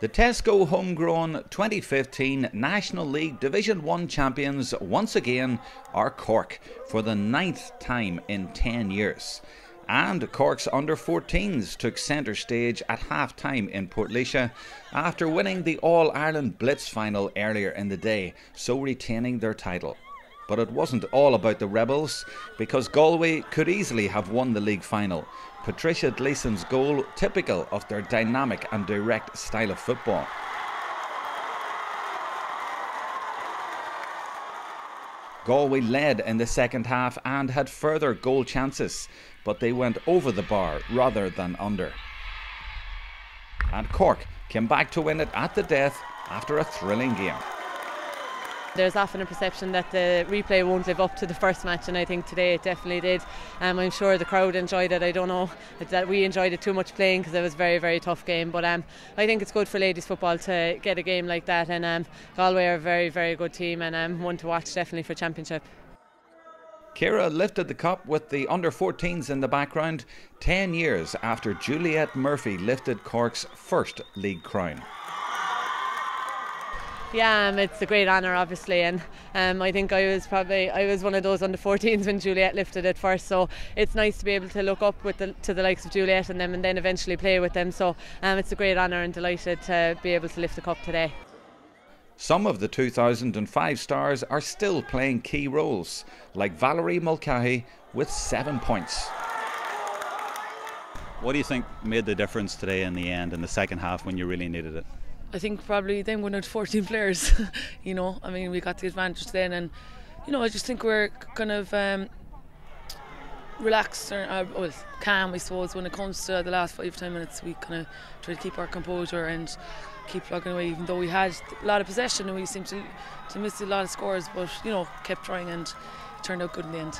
The Tesco Homegrown 2015 National League Division 1 champions once again are Cork for the 9th time in 10 years. And Cork's under-14s took centre stage at half-time in Portlaoise after winning the All-Ireland Blitz final earlier in the day, so retaining their title. But it wasn't all about the Rebels, because Galway could easily have won the league final. Patricia Gleeson's goal typical of their dynamic and direct style of football. Galway led in the second half and had further goal chances, but they went over the bar rather than under. And Cork came back to win it at the death after a thrilling game. There's often a perception that the replay won't live up to the first match, and I think today it definitely did. I'm sure the crowd enjoyed it. I don't know that we enjoyed it too much playing because it was a very, very tough game, but I think it's good for ladies football to get a game like that, and Galway are a very, very good team and one to watch definitely for championship. Ciara lifted the cup with the under-14s in the background 10 years after Juliet Murphy lifted Cork's first league crown. Yeah, it's a great honour obviously, and I think I was one of those under-14s when Juliet lifted it first, so it's nice to be able to look up to the likes of Juliet and then eventually play with them, so it's a great honour and delighted to be able to lift the cup today. Some of the 2005 stars are still playing key roles, like Valerie Mulcahy with 7 points. What do you think made the difference today in the end, in the second half when you really needed it? I think probably them going out to 14 players. You know, I mean, we got the advantage then, and you know, I just think we're kind of relaxed or calm, I suppose, when it comes to the last 5-10 minutes. We kind of try to keep our composure and keep plugging away, even though we had a lot of possession and we seemed to miss a lot of scores, but you know, kept trying and it turned out good in the end.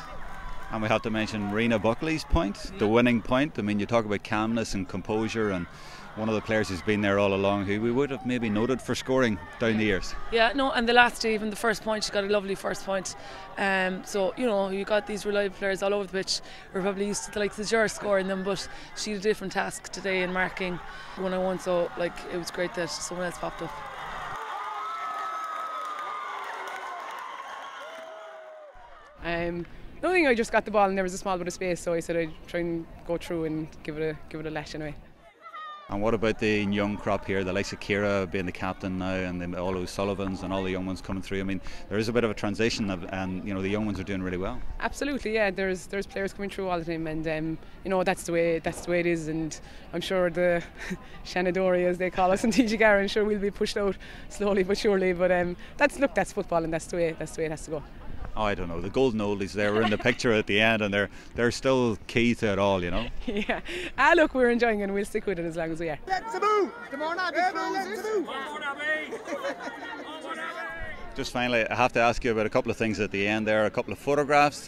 And we have to mention Rena Buckley's point, the winning point. I mean, you talk about calmness and composure, and one of the players who's been there all along, who we would have maybe noted for scoring down the years. Yeah, no, and the last day, even the first point, she got a lovely first point. So, you know, you got these reliable players all over the pitch. We're probably used to the likes of Ciara scoring them, but she had a different task today in marking one-on-one, so like it was great that someone else popped up. Nothing, I just got the ball and there was a small bit of space, so I said I'd try and go through and give it a lash anyway. And what about the young crop here, the likes of Ciara being the captain now, and all O'Sullivans and all the young ones coming through? I mean, there is a bit of a transition, and you know, the young ones are doing really well. Absolutely, yeah. There's players coming through all the time, and you know, that's the way it is. And I'm sure the Shanadori, as they call us, and TG Garra, I'm sure we'll be pushed out slowly but surely. But that's football, and that's the way it has to go. Oh, I don't know, the golden oldies there were in the picture at the end, and they're still key to it all, you know. Yeah. Look, we're enjoying it and we'll stick with it as long as we are. Just finally, I have to ask you about a couple of things at the end there, a couple of photographs,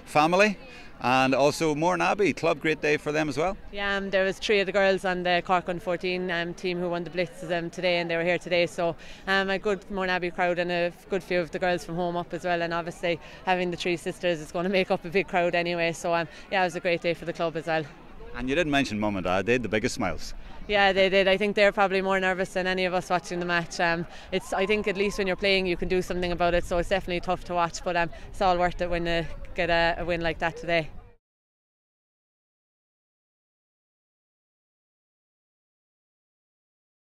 family, and also Mourne Abbey club, great day for them as well. Yeah, there was 3 of the girls on the Cork under-14 team who won the Blitz today, and they were here today, so a good Mourne Abbey crowd and a good few of the girls from home up as well, and obviously having the 3 sisters is going to make up a big crowd anyway, so yeah, it was a great day for the club as well. And you didn't mention Mum and Dad, they had the biggest smiles. Yeah, they did. I think they're probably more nervous than any of us watching the match. I think at least when you're playing you can do something about it, so it's definitely tough to watch, but it's all worth it when you get a win like that today.